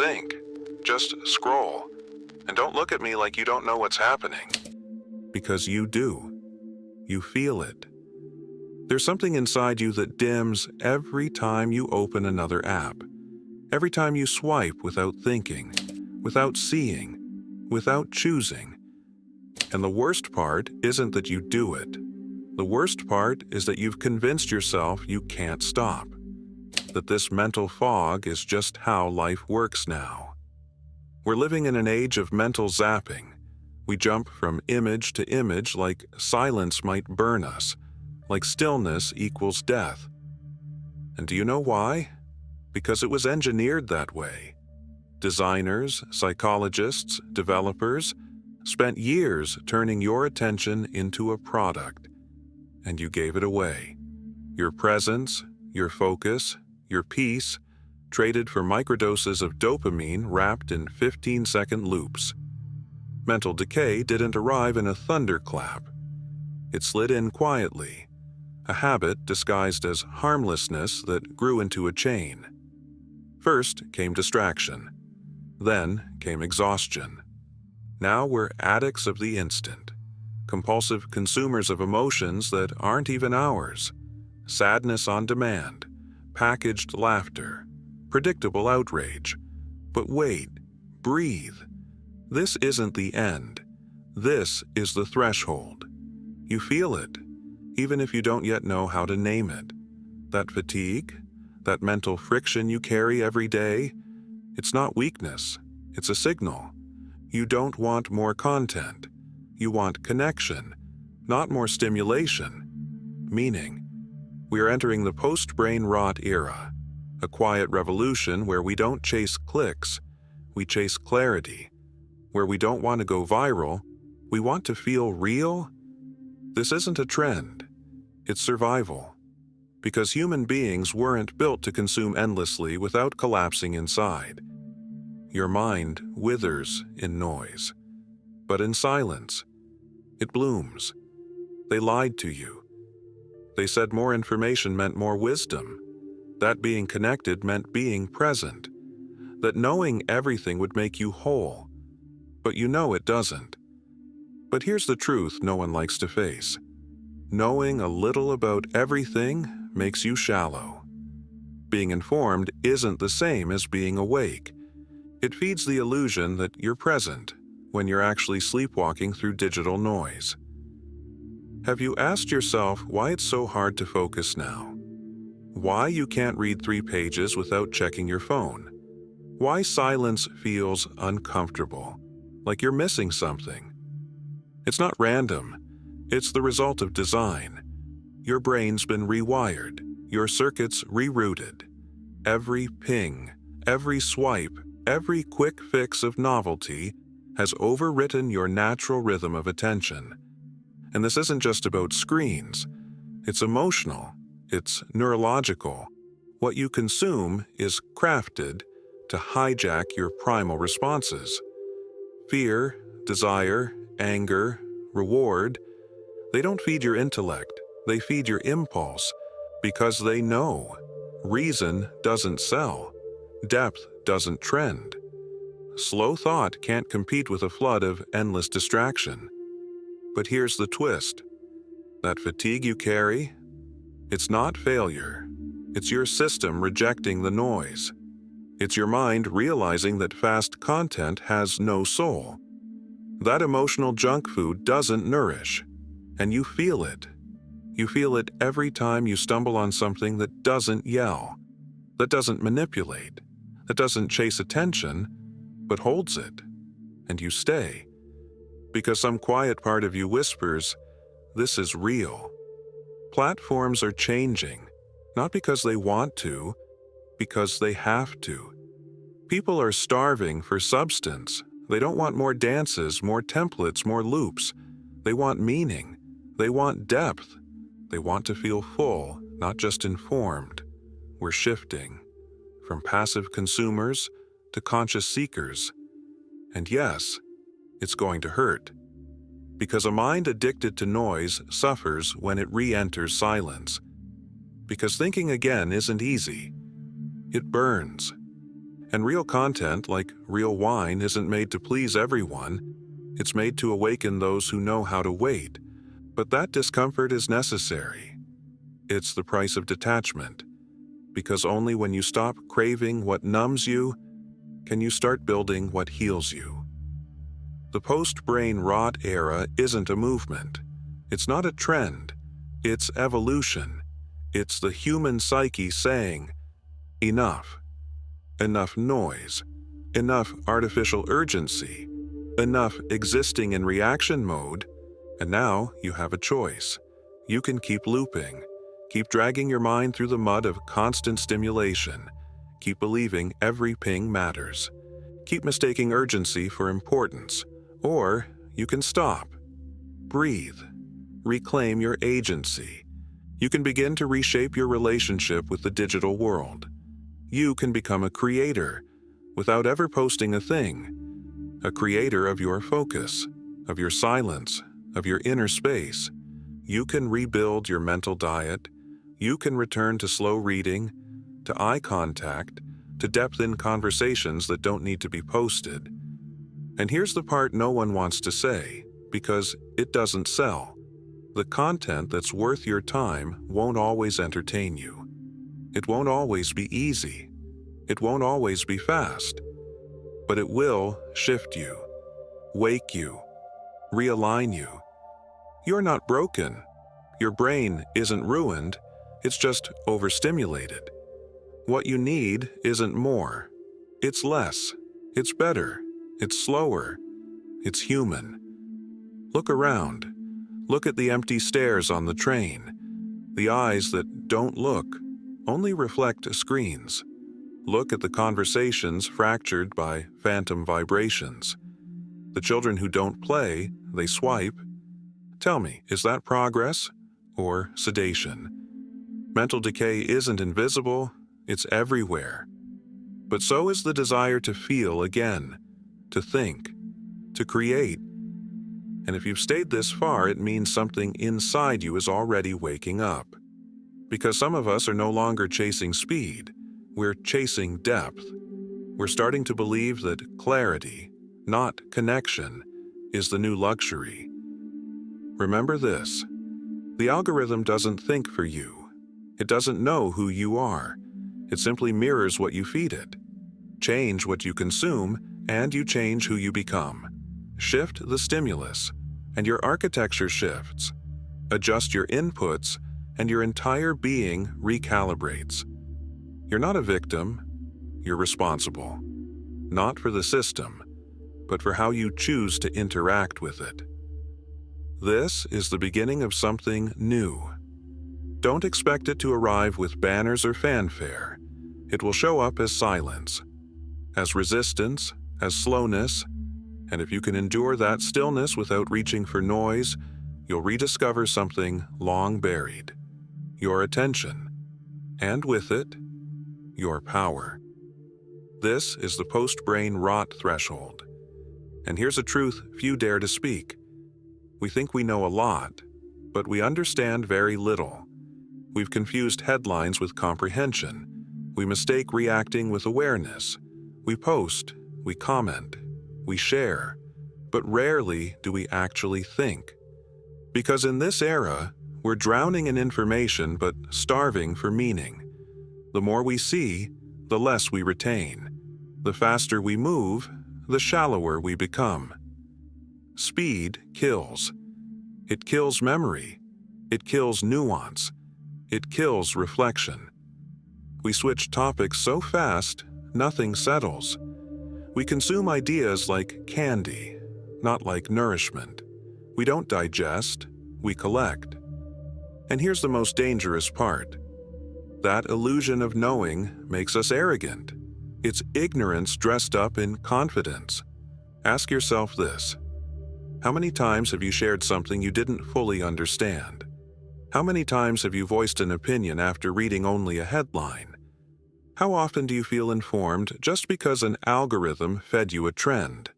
think. Just scroll. And don't look at me like you don't know what's happening. Because you do. You feel it. There's something inside you that dims every time you open another app. Every time you swipe without thinking, without seeing, without choosing. And the worst part isn't that you do it. The worst part is that you've convinced yourself you can't stop. That this mental fog is just how life works now. We're living in an age of mental zapping. We jump from image to image like silence might burn us, like stillness equals death. And do you know why? Because it was engineered that way. Designers, psychologists, developers spent years turning your attention into a product, and you gave it away. Your presence, your focus, your peace, traded for microdoses of dopamine wrapped in 15-second loops. Mental decay didn't arrive in a thunderclap. It slid in quietly, a habit disguised as harmlessness that grew into a chain. First came distraction. Then came exhaustion. Now we're addicts of the instant, compulsive consumers of emotions that aren't even ours. Sadness on demand, packaged laughter, predictable outrage. But wait, breathe. This isn't the end. This is the threshold. You feel it, even if you don't yet know how to name it. That fatigue, that mental friction you carry every day, it's not weakness, it's a signal. You don't want more content. You want connection, not more stimulation. Meaning, we are entering the post-brain rot era, a quiet revolution where we don't chase clicks, we chase clarity. Where we don't want to go viral, we want to feel real. This isn't a trend, it's survival. Because human beings weren't built to consume endlessly without collapsing inside. Your mind withers in noise, but in silence, it blooms. They lied to you. They said more information meant more wisdom, that being connected meant being present, that knowing everything would make you whole, but you know it doesn't. But here's the truth no one likes to face. Knowing a little about everything makes you shallow. Being informed isn't the same as being awake. It feeds the illusion that you're present when you're actually sleepwalking through digital noise. Have you asked yourself why it's so hard to focus now? Why you can't read 3 pages without checking your phone? Why silence feels uncomfortable, like you're missing something? It's not random. It's the result of design. Your brain's been rewired, your circuits rerouted. Every ping, every swipe, every quick fix of novelty has overwritten your natural rhythm of attention. And this isn't just about screens. It's emotional. It's neurological. What you consume is crafted to hijack your primal responses. Fear, desire, anger, reward, they don't feed your intellect. They feed your impulse because they know. Reason doesn't sell. Depth doesn't trend. Slow thought can't compete with a flood of endless distraction. But here's the twist. That fatigue you carry, it's not failure. It's your system rejecting the noise. It's your mind realizing that fast content has no soul. That emotional junk food doesn't nourish, and you feel it. You feel it every time you stumble on something that doesn't yell, that doesn't manipulate, that doesn't chase attention, but holds it. And you stay. Because some quiet part of you whispers, this is real. Platforms are changing, not because they want to, because they have to. People are starving for substance. They don't want more dances, more templates, more loops. They want meaning. They want depth. They want to feel full, not just informed. We're shifting from passive consumers to conscious seekers. And yes, it's going to hurt. Because a mind addicted to noise suffers when it re-enters silence. Because thinking again isn't easy. It burns. And real content, like real wine, isn't made to please everyone. It's made to awaken those who know how to wait. But that discomfort is necessary. It's the price of detachment. Because only when you stop craving what numbs you, can you start building what heals you. The post-brain rot era isn't a movement. It's not a trend. It's evolution. It's the human psyche saying, enough. Enough noise. Enough artificial urgency. Enough existing in reaction mode. And now you have a choice. You can keep looping. Keep dragging your mind through the mud of constant stimulation. Keep believing every ping matters. Keep mistaking urgency for importance. Or you can stop. Breathe. Reclaim your agency. You can begin to reshape your relationship with the digital world. You can become a creator without ever posting a thing. A creator of your focus, of your silence, of your inner space. You can rebuild your mental diet. You can return to slow reading, to eye contact, to depth in conversations that don't need to be posted. And here's the part no one wants to say, because it doesn't sell. The content that's worth your time won't always entertain you. It won't always be easy. It won't always be fast. But it will shift you, wake you, realign you. You're not broken. Your brain isn't ruined. It's just overstimulated. What you need isn't more. It's less. It's better. It's slower. It's human. Look around. Look at the empty stares on the train. The eyes that don't look, only reflect screens. Look at the conversations fractured by phantom vibrations. The children who don't play, they swipe. Tell me, is that progress or sedation? Mental decay isn't invisible, it's everywhere. But so is the desire to feel again, to think, to create. And if you've stayed this far, it means something inside you is already waking up. Because some of us are no longer chasing speed, we're chasing depth. We're starting to believe that clarity, not connection, is the new luxury. Remember this: the algorithm doesn't think for you. It doesn't know who you are. It simply mirrors what you feed it. Change what you consume, and you change who you become. Shift the stimulus, and your architecture shifts. Adjust your inputs, and your entire being recalibrates. You're not a victim. You're responsible. Not for the system, but for how you choose to interact with it. This is the beginning of something new. Don't expect it to arrive with banners or fanfare. It will show up as silence, as resistance, as slowness, and if you can endure that stillness without reaching for noise, you'll rediscover something long buried: your attention, and with it, your power. This is the post-brain rot threshold. And here's a truth few dare to speak. We think we know a lot, but we understand very little. We've confused headlines with comprehension. We mistake reacting with awareness. We post, we comment, we share, but rarely do we actually think. Because in this era, we're drowning in information but starving for meaning. The more we see, the less we retain. The faster we move, the shallower we become. Speed kills. It kills memory. It kills nuance. It kills reflection. We switch topics so fast, nothing settles. We consume ideas like candy, not like nourishment. We don't digest, we collect. And here's the most dangerous part. That illusion of knowing makes us arrogant. It's ignorance dressed up in confidence. Ask yourself this: how many times have you shared something you didn't fully understand? How many times have you voiced an opinion after reading only a headline? How often do you feel informed just because an algorithm fed you a trend?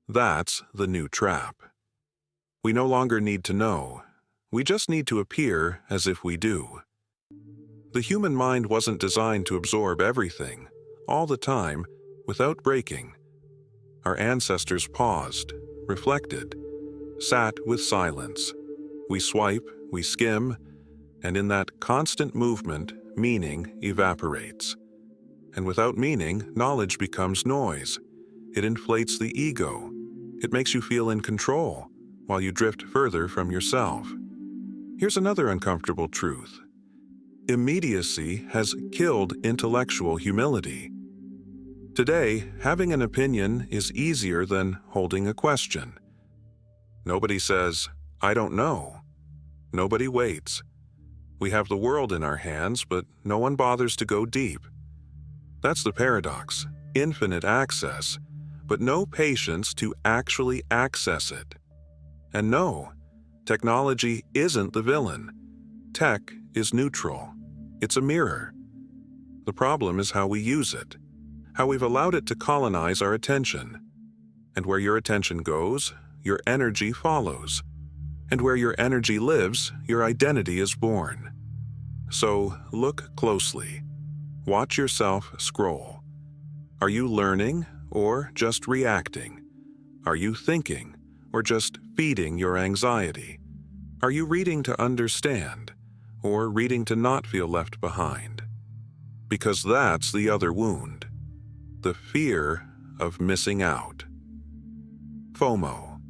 That's the new trap. We no longer need to know. We just need to appear as if we do. The human mind wasn't designed to absorb everything, all the time, without breaking. Our ancestors paused, reflected, sat with silence. We swipe, we skim, and in that constant movement, meaning evaporates. And without meaning, knowledge becomes noise. It inflates the ego. It makes you feel in control, while you drift further from yourself. Here's another uncomfortable truth. Immediacy has killed intellectual humility. Today, having an opinion is easier than holding a question. Nobody says, "I don't know." Nobody waits. We have the world in our hands, but no one bothers to go deep. That's the paradox. Infinite access, but no patience to actually access it. And no, technology isn't the villain. Tech is neutral. It's a mirror. The problem is how we use it, how we've allowed it to colonize our attention. And where your attention goes, your energy follows. And where your energy lives, your identity is born. So look closely. Watch yourself scroll. Are you learning or just reacting? Are you thinking or just feeding your anxiety? Are you reading to understand or reading to not feel left behind? Because that's the other wound. The fear of missing out. FOMO.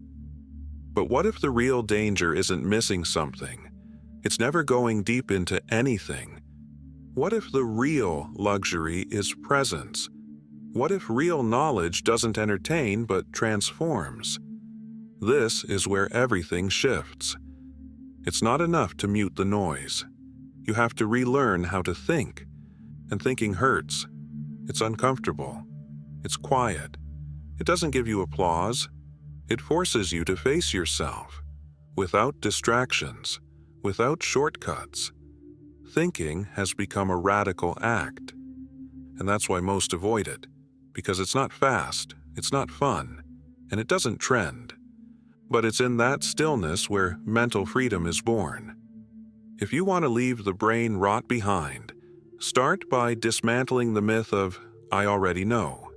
But what if the real danger isn't missing something? It's never going deep into anything. What if the real luxury is presence? What if real knowledge doesn't entertain but transforms? This is where everything shifts. It's not enough to mute the noise. You have to relearn how to think. And thinking hurts. It's uncomfortable. It's quiet. It doesn't give you applause. It forces you to face yourself, without distractions, without shortcuts. Thinking has become a radical act. And that's why most avoid it, because it's not fast, it's not fun, and it doesn't trend. But it's in that stillness where mental freedom is born. If you want to leave the brain rot behind, start by dismantling the myth of, "I already know."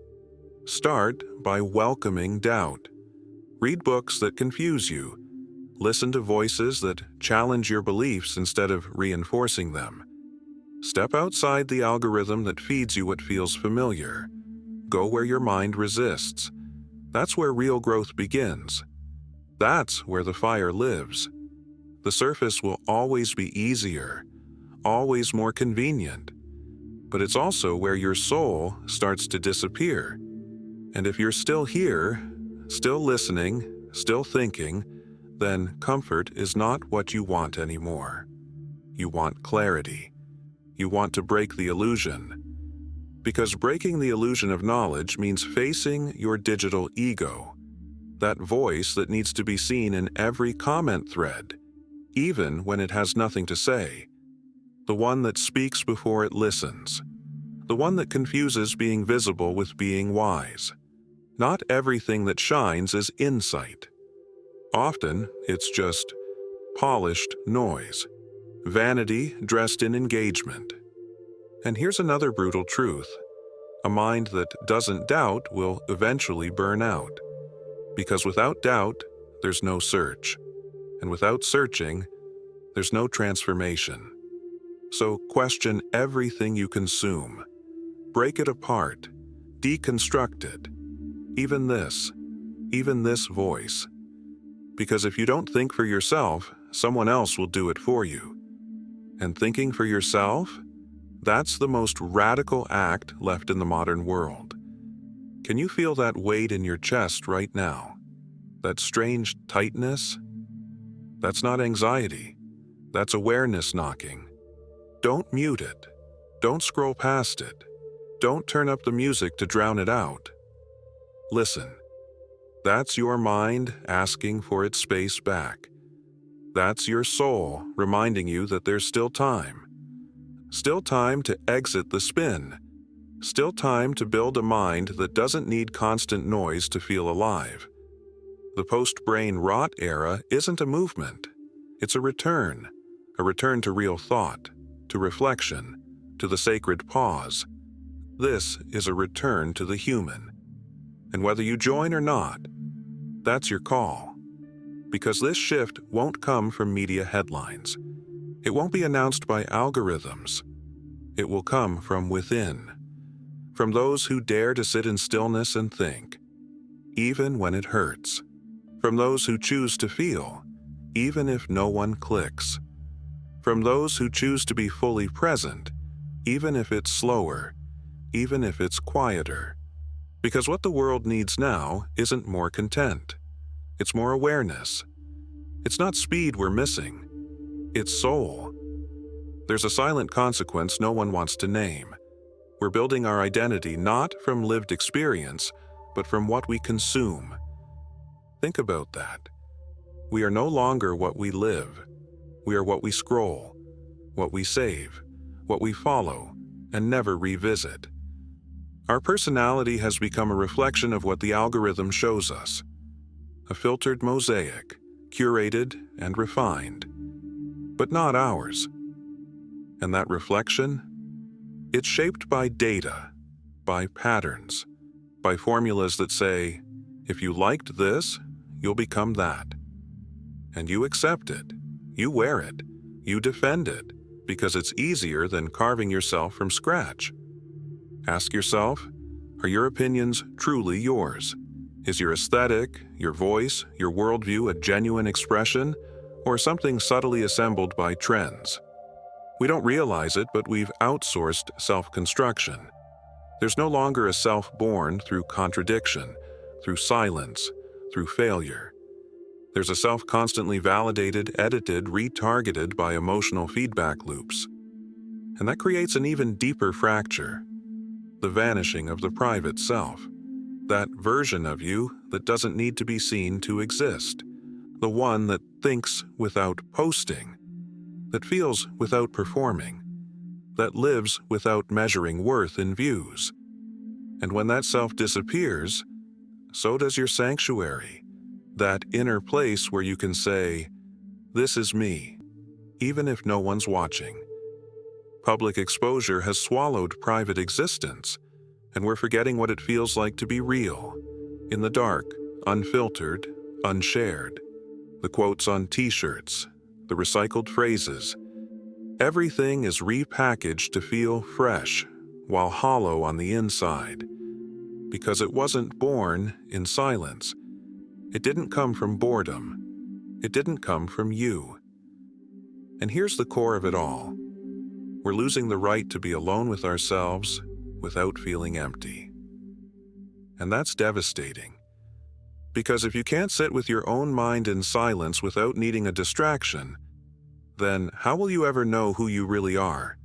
Start by welcoming doubt. Read books that confuse you. Listen to voices that challenge your beliefs instead of reinforcing them. Step outside the algorithm that feeds you what feels familiar. Go where your mind resists. That's where real growth begins. That's where the fire lives. The surface will always be easier, always more convenient. But it's also where your soul starts to disappear. And if you're still here, still listening, still thinking, then comfort is not what you want anymore. You want clarity. You want to break the illusion. Because breaking the illusion of knowledge means facing your digital ego, that voice that needs to be seen in every comment thread, even when it has nothing to say. The one that speaks before it listens. The one that confuses being visible with being wise. Not everything that shines is insight. Often, it's just polished noise, vanity dressed in engagement. And here's another brutal truth. A mind that doesn't doubt will eventually burn out. Because without doubt, there's no search. And without searching, there's no transformation. So question everything you consume. Break it apart. Deconstruct it. Even this voice. Because if you don't think for yourself, someone else will do it for you. And thinking for yourself, that's the most radical act left in the modern world. Can you feel that weight in your chest right now? That strange tightness? That's not anxiety. That's awareness knocking. Don't mute it. Don't scroll past it. Don't turn up the music to drown it out. Listen. That's your mind asking for its space back. That's your soul reminding you that there's still time. Still time to exit the spin. Still time to build a mind that doesn't need constant noise to feel alive. The post-brain rot era isn't a movement. It's a return to real thought, to reflection, to the sacred pause. This is a return to the human. And whether you join or not, that's your call. Because this shift won't come from media headlines. It won't be announced by algorithms. It will come from within. From those who dare to sit in stillness and think, even when it hurts. From those who choose to feel, even if no one clicks. From those who choose to be fully present, even if it's slower, even if it's quieter. Because what the world needs now isn't more content. It's more awareness. It's not speed we're missing. It's soul. There's a silent consequence no one wants to name. We're building our identity not from lived experience, but from what we consume. Think about that. We are no longer what we live. We are what we scroll, what we save, what we follow, and never revisit. Our personality has become a reflection of what the algorithm shows us. A filtered mosaic, curated and refined, but not ours. And that reflection? It's shaped by data, by patterns, by formulas that say, if you liked this, you'll become that. And you accept it, you wear it, you defend it, because it's easier than carving yourself from scratch. Ask yourself, are your opinions truly yours? Is your aesthetic, your voice, your worldview a genuine expression, or something subtly assembled by trends? We don't realize it, but we've outsourced self-construction. There's no longer a self born through contradiction, through silence, through failure. There's a self constantly validated, edited, retargeted by emotional feedback loops. And that creates an even deeper fracture, the vanishing of the private self. That version of you that doesn't need to be seen to exist. The one that thinks without posting, that feels without performing, that lives without measuring worth in views. And when that self disappears, so does your sanctuary, that inner place where you can say, this is me, even if no one's watching. Public exposure has swallowed private existence, and we're forgetting what it feels like to be real, in the dark, unfiltered, unshared. The quotes on t-shirts, the recycled phrases. Everything is repackaged to feel fresh, while hollow on the inside. Because it wasn't born in silence. It didn't come from boredom. It didn't come from you. And here's the core of it all. We're losing the right to be alone with ourselves without feeling empty. And that's devastating. Because if you can't sit with your own mind in silence without needing a distraction, then how will you ever know who you really are?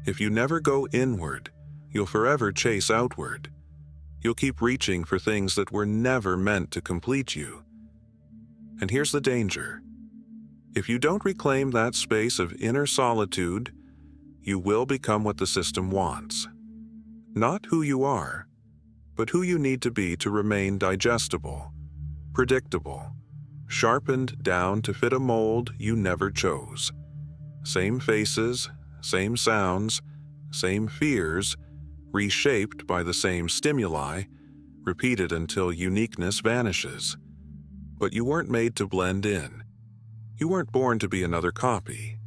If you never go inward, you'll forever chase outward. You'll keep reaching for things that were never meant to complete you. And here's the danger. If you don't reclaim that space of inner solitude, you will become what the system wants. Not who you are, but who you need to be to remain digestible, predictable, sharpened down to fit a mold you never chose. Same faces, same sounds, same fears, reshaped by the same stimuli, repeated until uniqueness vanishes. But you weren't made to blend in. You weren't born to be another copy.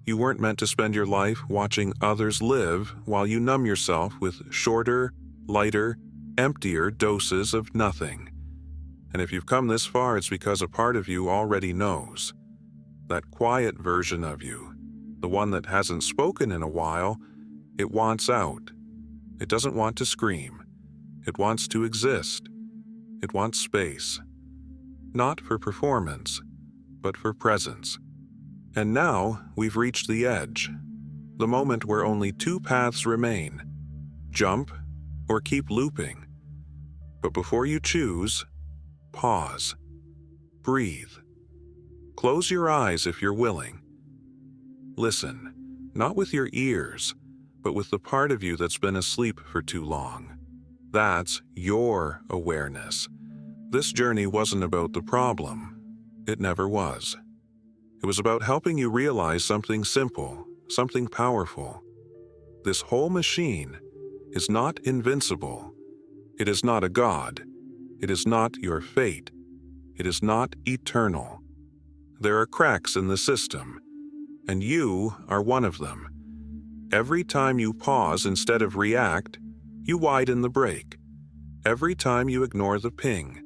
You weren't meant to spend your life watching others live while you numb yourself with shorter, lighter, emptier doses of nothing. And if you've come this far, it's because a part of you already knows. That quiet version of you, the one that hasn't spoken in a while, it wants out. It doesn't want to scream. It wants to exist. It wants space. Not for performance, but for presence. And now we've reached the edge, the moment where only two paths remain: jump or keep looping. But before you choose, pause. Breathe. Close your eyes if you're willing. Listen, not with your ears, but with the part of you that's been asleep for too long. That's your awareness. This journey wasn't about the problem. It never was. It was about helping you realize something simple, something powerful. This whole machine, is not invincible. It is not a god. It is not your fate. It is not eternal. There are cracks in the system, and you are one of them. Every time you pause instead of react, you widen the break. Every time you ignore the ping,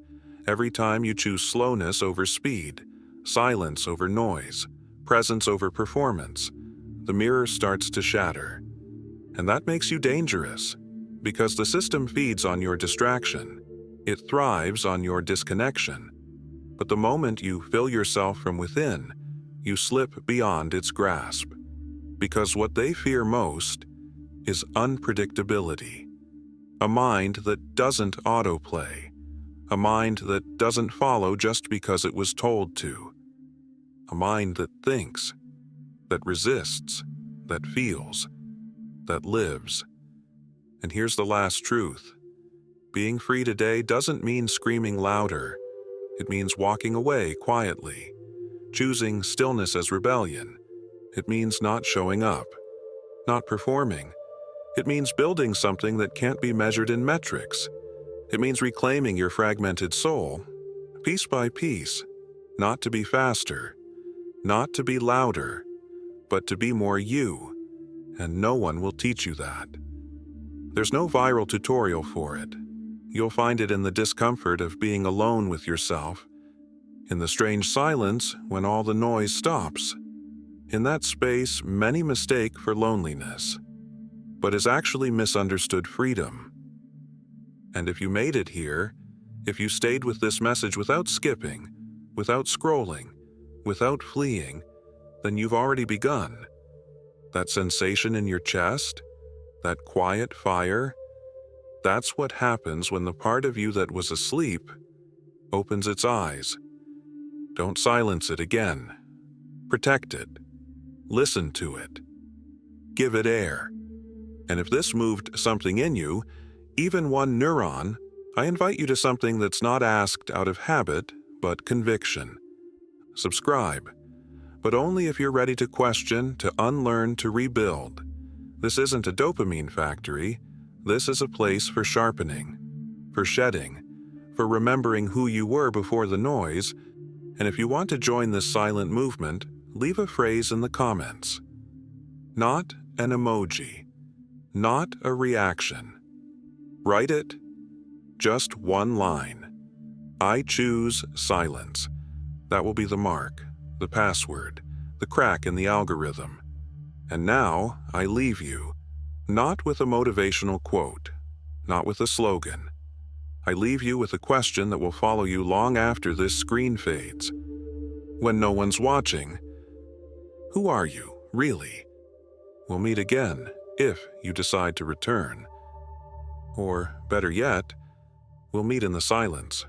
every time you choose slowness over speed, silence over noise, presence over performance, the mirror starts to shatter. And that makes you dangerous, because the system feeds on your distraction. It thrives on your disconnection. But the moment you fill yourself from within, you slip beyond its grasp. Because what they fear most is unpredictability. A mind that doesn't autoplay. A mind that doesn't follow just because it was told to. A mind that thinks, that resists, that feels, that lives. And here's the last truth. Being free today doesn't mean screaming louder. It means walking away quietly, choosing stillness as rebellion. It means not showing up, not performing. It means building something that can't be measured in metrics. It means reclaiming your fragmented soul, piece by piece, not to be faster, not to be louder, but to be more you, and no one will teach you that. There's no viral tutorial for it. You'll find it in the discomfort of being alone with yourself, in the strange silence when all the noise stops. In that space, many mistake for loneliness, but is actually misunderstood freedom. And if you made it here, if you stayed with this message without skipping, without scrolling, without fleeing, then you've already begun. That sensation in your chest, that quiet fire, that's what happens when the part of you that was asleep opens its eyes. Don't silence it again. Protect it. Listen to it. Give it air. And if this moved something in you, even one neuron, I invite you to something that's not asked out of habit, but conviction. Subscribe, but only if you're ready to question, to unlearn, to rebuild. This isn't a dopamine factory. This is a place for sharpening, for shedding, for remembering who you were before the noise. And if you want to join this silent movement, leave a phrase in the comments. Not an emoji, not a reaction. Write it, just one line. I choose silence. That will be the mark, the password, the crack in the algorithm. And now I leave you, not with a motivational quote, not with a slogan. I leave you with a question that will follow you long after this screen fades. When no one's watching, who are you, really? We'll meet again, if you decide to return. Or, better yet, we'll meet in the silence.